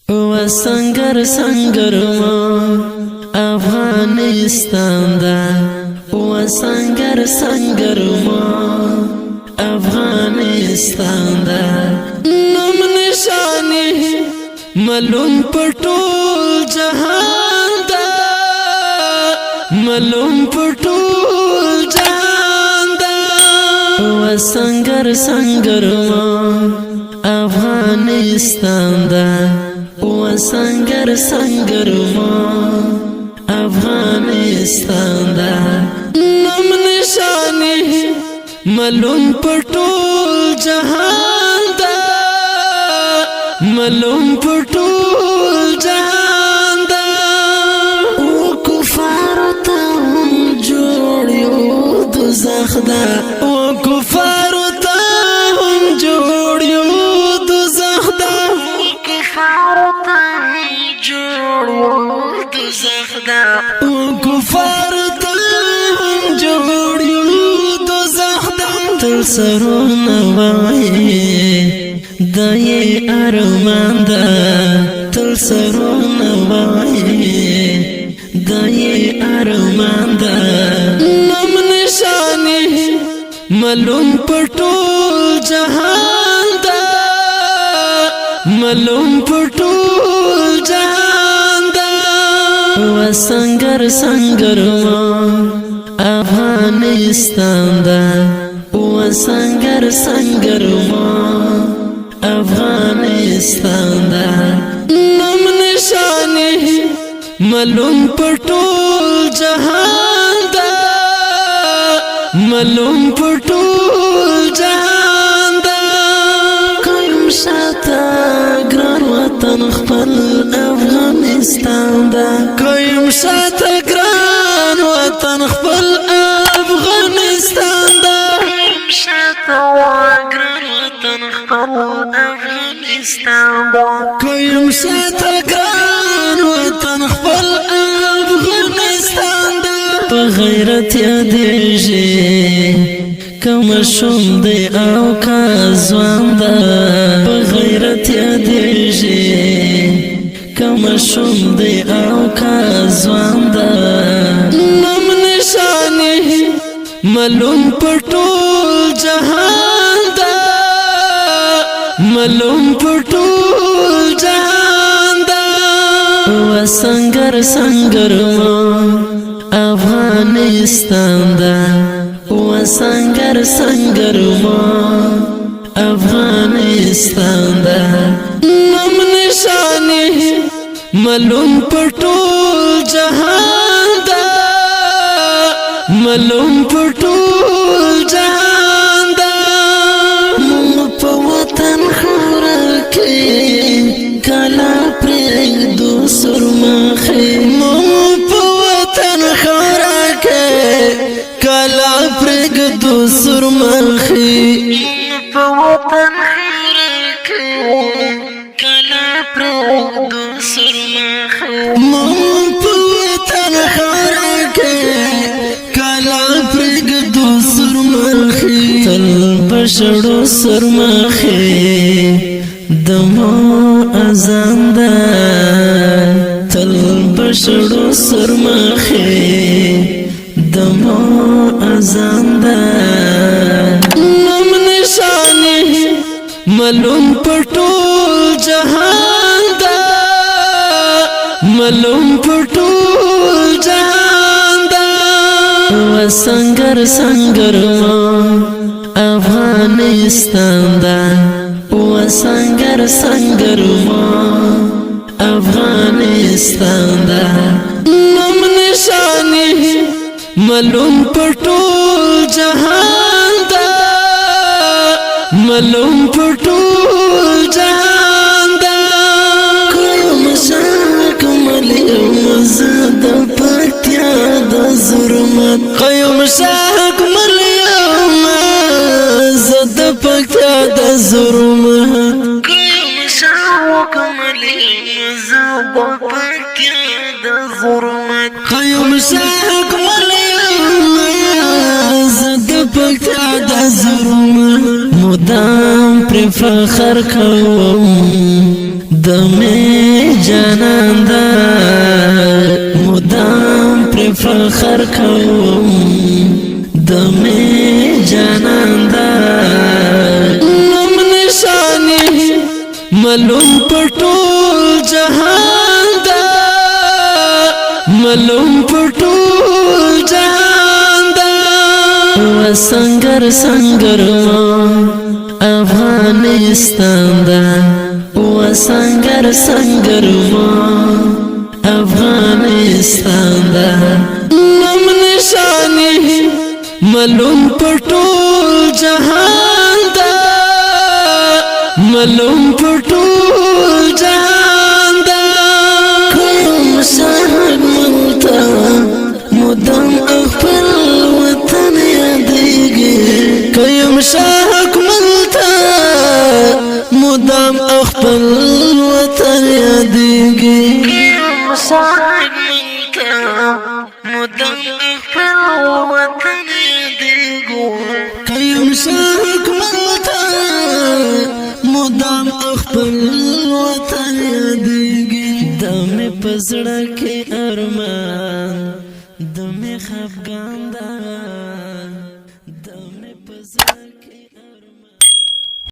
و سنگر سنگر ما افغانستان دا و سنگر سنگر ما افغانستان دا نم نشانی معلوم پټول جهان دا معلوم پټول جهان دا و سنگر سنگر ما افغانستان دا و سنگر سنگر ما افغانستان دا نم نشانی معلوم پټول جهان دا معلوم پټول جهان دا و کفار ته جوړ یو دوزخ دا و کفار ته جوړ یو دوزخ دا کفار ته جوړ یو دوزخ دا و کفار ته جوړ یو دوزخ دا تل سرونه وایي دای ارمان دا تل سرونه وایي دای ارمان دا نم نشانی معلوم پټول جهان دا معلوم پټول جهان دا و سنگر سنگر ما افغانستان دا و سنگر سنگر ما افغانستان دا نم نشانی معلوم پټول جهان دا معلوم پټول جهان دا کوم شاته ګران وطن خپل افغانستان دا کوم شاته ګران وطن خپل افغانستان دا کوم شاته ګران وطن خپل افغانستان دا کوم شاته ګران وطن خپل افغانستان دا په غیرت یادېږي کوم شوم دی او کا ځوان دا په غیرت یادېږي کوم شوم دی او کا ځوان دا نم نشانی معلوم پټول جهان دا معلوم پټول جهان دا و سنگر سنگر ما افغانستان دا و سنگر سنگر ما افغانستان دا نم نشانی معلوم پټول جهان دا معلوم پټول جهان دا په وطن خورا کې کلا پرېږدو سرمخې په وطن خورا کې کلا پرېږدو سرمخې په وطن خورا کې کلا پرېږدو سرمخې په وطن خورا کې کلا پرېږدو سرمخې تل بشړو سرمخې دمو اذان دا تل بشړو سرمخې دمو اذان دا نم نشانی معلوم پټول جهان دا معلوم پټول جهان دا و سنگر سنگر ما افغانستان دا و سنگر سنگر ما افغانستان دا نم نشانی معلوم پټول جهان دا معلوم پټول جهان دا کوم شاک ملیم زد پکتیا د ظلمت کوم شاک ملیم زد پکتیا د ظلمت کوم شاک ملیم زد پکتیا د ظلمت کوم شاک ملیم زد پکتیا د ظلمت مدام پر فخر کوم د جانان دا مدام پر فخر کوم دمه جانان دا نم نشانی ملوم پټول جهان دا ملوم پټول جهان دا وسنگر سنگر افغانستان دا وسنگر سنگر افغانستان دا نم نشانی ملوم پټول جهان دا ملوم پټول جهان دا کوم سحر ملتا مدام خپل وطن یادېږي کوم شاهک ملتا مدام خپل وطن یادېږي کوم شاهک ملتا مدام خپل وطن یادېږي کوم شاهک ملتا مدام خپل وطن یادېږي دمې په زړه کې ارمان دمې خفګان ده